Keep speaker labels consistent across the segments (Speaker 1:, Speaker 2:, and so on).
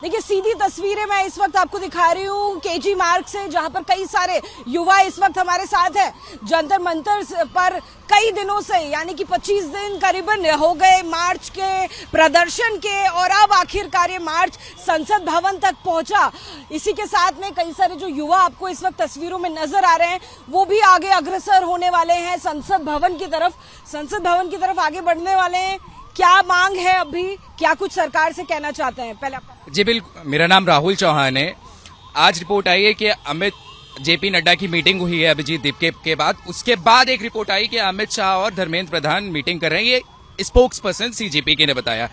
Speaker 1: देखिए सीधी तस्वीरें मैं इस वक्त आपको दिखा रही हूँ केजी मार्ग से, जहां पर कई सारे युवा इस वक्त हमारे साथ हैं। जंतर मंतर पर कई दिनों से यानी कि 25 दिन करीबन हो गए मार्च के, प्रदर्शन के, और अब आखिरकार ये मार्च संसद भवन तक पहुंचा। इसी के साथ में कई सारे जो युवा आपको इस वक्त तस्वीरों में नजर आ रहे हैं वो भी आगे अग्रसर होने वाले हैं संसद भवन की तरफ आगे बढ़ने वाले हैं। क्या मांग है अभी, क्या कुछ सरकार से कहना चाहते हैं? पहले
Speaker 2: जी बिल्कुल, मेरा नाम राहुल चौहान है। आज रिपोर्ट आई है कि जेपी नड्डा की मीटिंग हुई है अभिजीत दीप के बाद। उसके बाद एक रिपोर्ट आई कि अमित शाह और धर्मेंद्र प्रधान मीटिंग कर रहे हैं। ये स्पोक्स पर्सन सीजेपी ने बताया।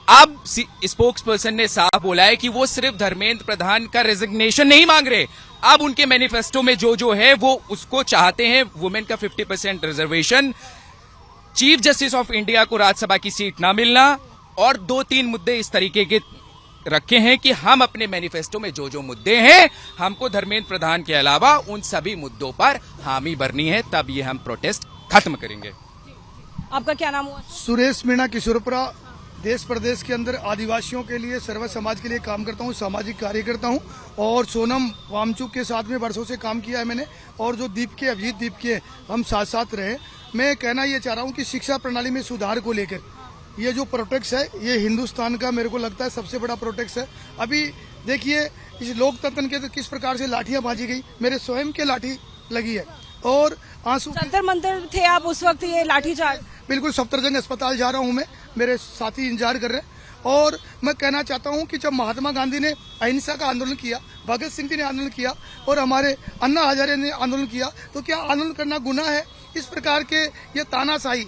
Speaker 2: अब स्पोक्स पर्सन ने साफ बोला है कि वो सिर्फ धर्मेंद्र प्रधान का रेजिग्नेशन नहीं मांग रहे, अब उनके मैनिफेस्टो में जो है वो उसको चाहते हैं। वुमेन का 50% reservation, chief justice of India को राज्यसभा की सीट ना मिलना, और 2-3 मुद्दे इस तरीके के रखे हैं कि हम अपने मैनिफेस्टो में जो मुद्दे हैं हमको धर्मेंद्र प्रधान के अलावा उन सभी मुद्दों पर हामी भरनी है, तब ये हम प्रोटेस्ट खत्म करेंगे।
Speaker 1: आपका क्या नाम हुआ?
Speaker 3: सुरेश मीणा किशोरपुरा। देश प्रदेश के अंदर आदिवासियों के लिए, सर्व समाज के लिए काम करता हूँ, सामाजिक कार्यकर्ता हूँ, और सोनम वामचुक के साथ में वर्षों से काम किया है मैंने, और जो अभिजीत दीप के हम साथ साथ रहे। मैं कहना ये चाह रहा हूँ कि शिक्षा प्रणाली में सुधार को लेकर ये जो प्रोटेक्ट है, ये हिंदुस्तान का मेरे को लगता है सबसे बड़ा प्रोटेक्ट है। अभी देखिए इस लोकतंत्र के तो किस प्रकार से लाठियां बाजी गई, मेरे स्वयं के लाठी लगी है, और आंसू
Speaker 1: जंतर मंतर थे आप उस वक्त, ये लाठीचार्ज?
Speaker 3: बिल्कुल, सफदरजंग अस्पताल जा रहा हूँ मैं, मेरे साथी इंतजार कर रहे हैं। और मैं कहना चाहता हूँ कि जब महात्मा गांधी ने अहिंसा का आंदोलन किया, भगत सिंह जी ने आंदोलन किया, और हमारे अन्ना हजारे ने आंदोलन किया, तो क्या आंदोलन करना गुनाह है? इस प्रकार के ये तानाशाही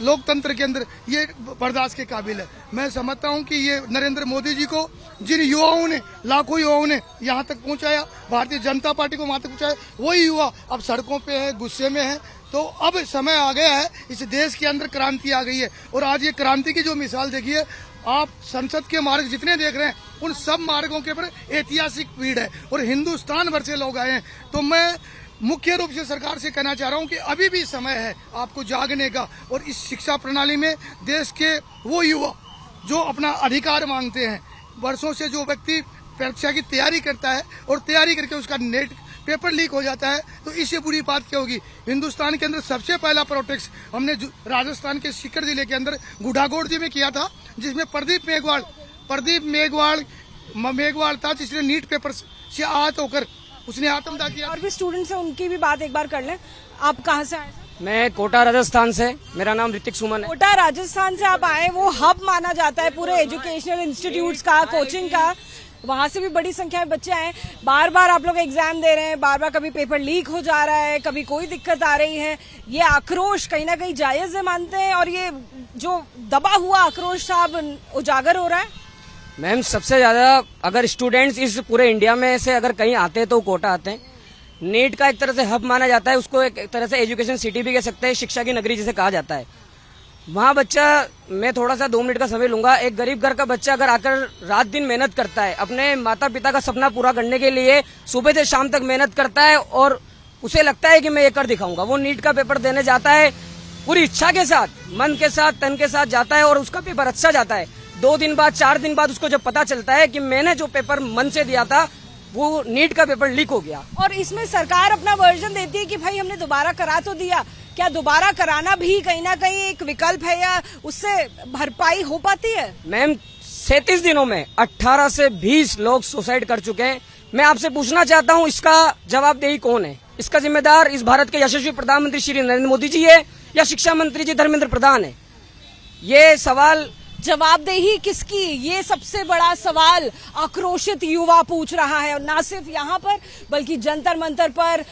Speaker 3: लोकतंत्र के अंदर ये बर्दाश्त के काबिल है। मैं समझता हूं कि ये नरेंद्र मोदी जी को, जिन युवाओं ने, लाखों युवाओं ने यहाँ तक पहुंचाया, भारतीय जनता पार्टी को वहां तक पहुंचाया, वही युवा अब सड़कों पे है, गुस्से में है। तो अब समय आ गया है, इस देश के अंदर क्रांति आ गई है, और आज ये क्रांति की जो मिसाल देखिए आप, संसद के मार्ग जितने देख रहे हैं उन सब मार्गों के ऊपर ऐतिहासिक भीड़ है, और हिंदुस्तान भर से लोग आए हैं। तो मैं मुख्य रूप से सरकार से कहना चाह रहा हूं कि अभी भी समय है आपको जागने का, और इस शिक्षा प्रणाली में देश के वो युवा जो अपना अधिकार मांगते हैं, वर्षों से जो व्यक्ति परीक्षा की तैयारी करता है और तैयारी करके उसका नेट पेपर लीक हो जाता है, तो इससे बुरी बात क्या होगी? हिंदुस्तान के अंदर सबसे पहला प्रोटेक्ट हमने राजस्थान के सीकर जिले के अंदर गुढ़ागोड़ जी में किया था, जिसमें प्रदीप मेघवाल था, जिसने नीट पेपर से आहत होकर उसने आत्मदाह किया।
Speaker 1: और भी स्टूडेंट्स हैं, उनकी भी बात एक बार कर लें। आप कहाँ से आए?
Speaker 4: मैं कोटा राजस्थान से, मेरा नाम ऋतिक सुमन है।
Speaker 1: कोटा राजस्थान से आप आए, वो हब माना जाता है पूरे एजुकेशनल इंस्टीट्यूट्स का, कोचिंग का, वहां से भी बड़ी संख्या में बच्चे आए। बार बार आप लोग एग्जाम दे रहे हैं, बार बार कभी पेपर लीक हो जा रहा है, कभी कोई दिक्कत आ रही है। ये आक्रोश कहीं ना कहीं जायज है, मानते हैं, और ये जो दबा हुआ आक्रोश था अब उजागर हो रहा है।
Speaker 4: मैम सबसे ज्यादा अगर स्टूडेंट्स इस पूरे इंडिया में से अगर कहीं आते हैं तो कोटा आते हैं। नीट का एक तरह से हब माना जाता है, उसको एक तरह से एजुकेशन सिटी भी कह सकते हैं, शिक्षा की नगरी जिसे कहा जाता है। वहाँ बच्चा, मैं थोड़ा सा 2 मिनट का समय लूंगा, एक गरीब घर का बच्चा अगर आकर रात दिन मेहनत करता है, अपने माता पिता का सपना पूरा करने के लिए सुबह से शाम तक मेहनत करता है, और उसे लगता है कि मैं ये कर दिखाऊंगा। वो नीट का पेपर देने जाता है पूरी इच्छा के साथ, मन के साथ, तन के साथ जाता है, और उसका पेपर अच्छा जाता है। 2 दिन बाद, 4 दिन बाद उसको जब पता चलता है कि मैंने जो पेपर मन से दिया था वो नीट का पेपर लीक हो गया।
Speaker 1: और इसमें सरकार अपना वर्जन देती है कि भाई हमने दोबारा करा तो दिया, क्या दोबारा कराना भी कहीं ना कहीं एक विकल्प है, या उससे भरपाई हो पाती है?
Speaker 4: मैम 37 दिनों में 18 से 20 लोग सुसाइड कर चुके हैं। मैं आपसे पूछना चाहता हूँ, इसका जवाबदेही कौन है? इसका जिम्मेदार इस भारत के यशस्वी प्रधानमंत्री श्री नरेंद्र मोदी जी है, या शिक्षा मंत्री जी धर्मेंद्र प्रधान है? ये सवाल,
Speaker 1: जवाबदेही किसकी, ये सबसे बड़ा सवाल आक्रोशित युवा पूछ रहा है। और ना सिर्फ यहाँ पर बल्कि जंतर मंतर पर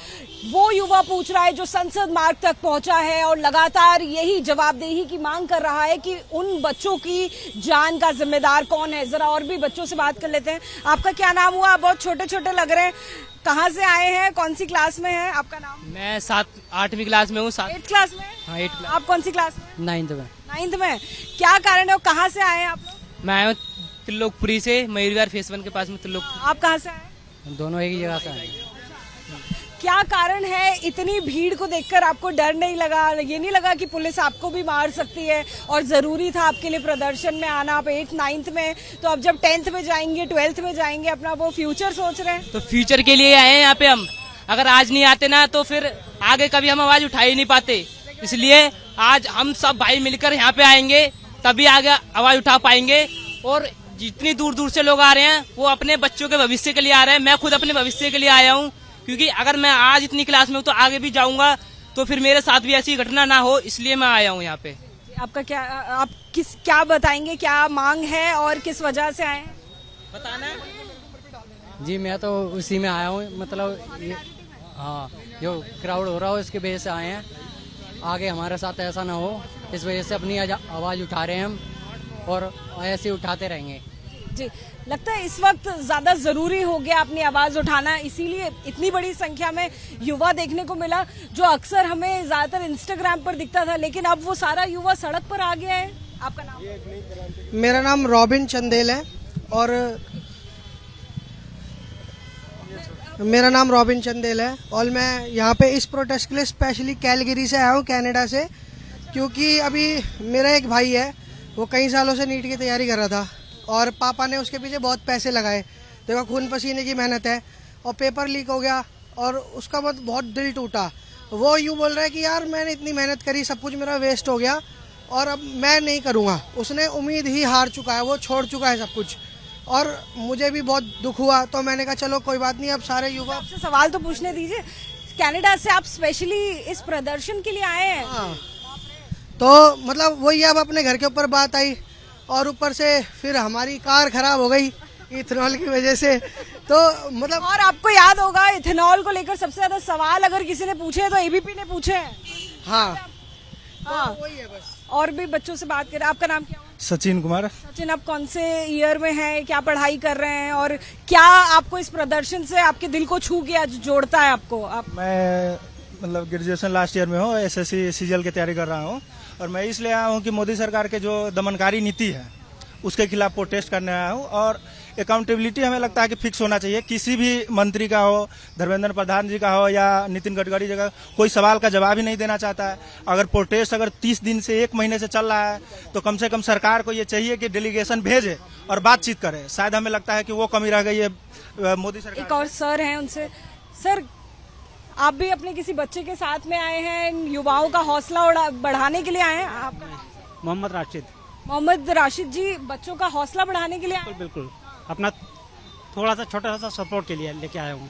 Speaker 1: वो युवा पूछ रहा है जो संसद मार्ग तक पहुंचा है, और लगातार यही जवाबदेही की मांग कर रहा है कि उन बच्चों की जान का जिम्मेदार कौन है। जरा और भी बच्चों से बात कर लेते हैं। आपका क्या नाम हुआ? बहुत छोटे छोटे लग रहे हैं, कहाँ से आए हैं, कौन सी क्लास में है? आपका नाम?
Speaker 5: मैं 8वीं क्लास में हूँ।
Speaker 1: 8th क्लास में?
Speaker 5: हाँ, 8th क्लास।
Speaker 1: आप कौन सी क्लास में?
Speaker 5: 9th में।
Speaker 1: 9th में। क्या कारण है, कहाँ से आए हैं आप लोग?
Speaker 5: मैं आया हूँ त्रिलोकपुरी से, मयूर विहार फेस 1 के पास में त्रिलोकपुरी।
Speaker 1: आप कहाँ से आए?
Speaker 5: दोनों एक ही जगह से आए।
Speaker 1: क्या कारण है, इतनी भीड़ को देखकर आपको डर नहीं लगा, ये नहीं लगा कि पुलिस आपको भी मार सकती है? और जरूरी था आपके लिए प्रदर्शन में आना, आप 8th 9th में, तो अब जब 10th में जाएंगे 12th में जाएंगे, अपना वो फ्यूचर सोच रहे हैं?
Speaker 5: तो फ्यूचर के लिए आए हैं यहाँ पे हम। अगर आज नहीं आते ना तो फिर आगे कभी हम आवाज उठा ही नहीं पाते। इसलिए आज हम सब भाई मिलकर यहाँ पे आएंगे, तभी आगे आवाज उठा पाएंगे। और जितनी दूर दूर से लोग आ रहे हैं वो अपने बच्चों के भविष्य के लिए आ रहे हैं। मैं खुद अपने भविष्य के लिए आया हूँ, क्योंकि अगर मैं आज इतनी क्लास में हूँ तो आगे भी जाऊंगा तो फिर मेरे साथ भी ऐसी घटना ना हो, इसलिए मैं आया हूँ यहाँ पे।
Speaker 1: आपका क्या, आप क्या बताएंगे, क्या मांग है और किस वजह से आए हैं?
Speaker 5: बताना
Speaker 6: जी मैं तो उसी में आया हूँ, मतलब हाँ जो क्राउड हो रहा हो इसकी वजह से आए हैं। आगे हमारे साथ ऐसा ना हो, इस वजह से अपनी आवाज़ उठा रहे हैं हम, और ऐसे उठाते रहेंगे।
Speaker 1: जी, लगता है इस वक्त ज्यादा जरूरी हो गया अपनी आवाज उठाना, इसीलिए इतनी बड़ी संख्या में युवा देखने को मिला, जो अक्सर हमें ज्यादातर इंस्टाग्राम पर दिखता था, लेकिन अब वो सारा युवा सड़क पर आ गया है। आपका नाम?
Speaker 7: मेरा नाम रॉबिन चंदेल है और मेरा नाम रॉबिन चंदेल है और मैं यहाँ पे इस प्रोटेस्ट के लिए स्पेशली कैलगरी से आया हूँ, कनाडा से, क्योंकि अभी मेरा एक भाई है, वो कई सालों से नीट की तैयारी कर रहा था और पापा ने उसके पीछे बहुत पैसे लगाए, देखो खून पसीने की मेहनत है, और पेपर लीक हो गया और उसका बहुत दिल टूटा। वो यूँ बोल रहा है कि यार मैंने इतनी मेहनत करी, सब कुछ मेरा वेस्ट हो गया और अब मैं नहीं करूँगा। उसने उम्मीद ही हार चुका है, वो छोड़ चुका है सब कुछ, और मुझे भी बहुत दुख हुआ। तो मैंने कहा चलो कोई बात नहीं, अब सारे युवा।
Speaker 1: आपसे सवाल तो पूछने दीजिए, कनाडा से आप स्पेशली इस प्रदर्शन के लिए आए हैं?
Speaker 7: हाँ, तो मतलब वही, अब अपने घर के ऊपर बात आई और ऊपर से फिर हमारी कार खराब हो गई इथेनॉल की वजह से, तो मतलब।
Speaker 1: और आपको याद होगा इथेनॉल को लेकर सबसे ज्यादा सवाल अगर किसी ने पूछे तो एबीपी ने पूछे हैं।
Speaker 7: हाँ
Speaker 1: हाँ,
Speaker 7: वही है बस।
Speaker 1: और भी बच्चों से बात करें। आपका नाम क्या है?
Speaker 8: सचिन कुमार।
Speaker 1: सचिन, आप कौन से ईयर में हैं, क्या पढ़ाई कर रहे हैं, और क्या आपको इस प्रदर्शन से आपके दिल को छू गया, जो जोड़ता है आपको? आप?
Speaker 8: मैं मतलब ग्रेजुएशन लास्ट ईयर में हूँ, एसएससी सीजीएल की तैयारी कर रहा हूँ, और मैं इसलिए आया हूँ कि मोदी सरकार के जो दमनकारी नीति है उसके खिलाफ प्रोटेस्ट करने आया हूँ। और अकाउंटेबिलिटी हमें लगता है कि फिक्स होना चाहिए, किसी भी मंत्री का हो, धर्मेंद्र प्रधान जी का हो या नितिन गडकरी जी का, कोई सवाल का जवाब ही नहीं देना चाहता है। अगर प्रोटेस्ट अगर 30 दिन से 1 महीने से चल रहा है तो कम से कम सरकार को ये चाहिए कि डेलीगेशन भेजे और बातचीत करे। शायद हमें लगता है कि वो कमी रह गई है मोदी सरकार।
Speaker 1: एक और सर हैं, उनसे। सर, आप भी अपने किसी बच्चे के साथ में आए हैं, युवाओं का हौसला बढ़ाने के लिए आए हैं? आपका नाम?
Speaker 9: मोहम्मद राशिद।
Speaker 1: मोहम्मद राशिद जी, बच्चों का हौसला बढ़ाने के लिए आए हैं?
Speaker 9: बिल्कुल, अपना थोड़ा सा छोटा सा सपोर्ट के लिए लेके आया हूँ।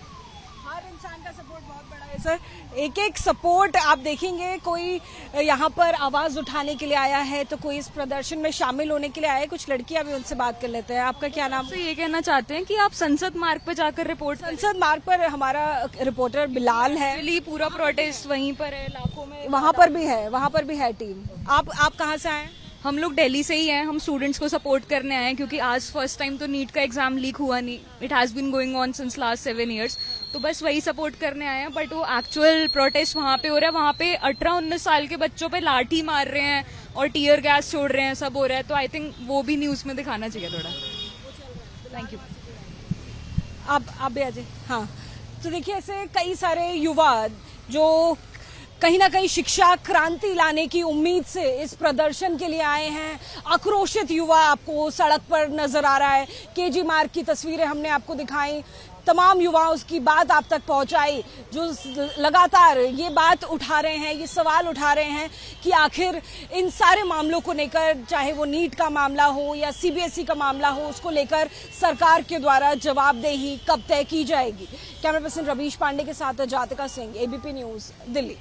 Speaker 1: हर इंसान का सपोर्ट बहुत बड़ा है सर। एक एक सपोर्ट आप देखेंगे, कोई यहाँ पर आवाज उठाने के लिए आया है तो कोई इस प्रदर्शन में शामिल होने के लिए आया है। कुछ लड़कियां भी उनसे बात कर लेते हैं। आपका क्या नाम?
Speaker 10: तो ये कहना चाहते हैं कि आप संसद मार्ग पर जाकर रिपोर्ट।
Speaker 1: संसद मार्ग पर हमारा रिपोर्टर बिलाल है।
Speaker 10: एक्चुअली पूरा प्रोटेस्ट वहीं पर है, लाखों में।
Speaker 1: वहाँ पर भी है टीम। आप कहाँ से आए?
Speaker 10: हम लोग दिल्ली से ही हैं। हम स्टूडेंट्स को सपोर्ट करने आए हैं, क्योंकि आज फर्स्ट टाइम तो नीट का एग्जाम लीक हुआ नहीं। It has been going on since last 7 years, तो बस वही सपोर्ट करने आए हैं। बट वो एक्चुअल प्रोटेस्ट वहाँ पे हो रहा है, वहाँ पे 18-19 साल के बच्चों पे लाठी मार रहे हैं और टीयर गैस छोड़ रहे हैं, सब हो रहा है। तो आई थिंक वो भी न्यूज में दिखाना चाहिए थोड़ा। Thank you.
Speaker 1: आप भी आ जाए। हाँ, तो देखिए ऐसे कई सारे युवा जो कहीं ना कहीं शिक्षा क्रांति लाने की उम्मीद से इस प्रदर्शन के लिए आए हैं। आक्रोशित युवा आपको सड़क पर नजर आ रहा है। केजी मार्ग की तस्वीरें हमने आपको दिखाई, तमाम युवाओं की बात आप तक पहुंचाई, जो लगातार ये बात उठा रहे हैं, ये सवाल उठा रहे हैं कि आखिर इन सारे मामलों को लेकर, चाहे वो नीट का मामला हो या सीबीएसई का मामला हो, उसको लेकर सरकार के द्वारा जवाबदेही कब तय की जाएगी। कैमरा पर्सन रवीश पांडे के साथ जातिका सिंह, एबीपी न्यूज, दिल्ली।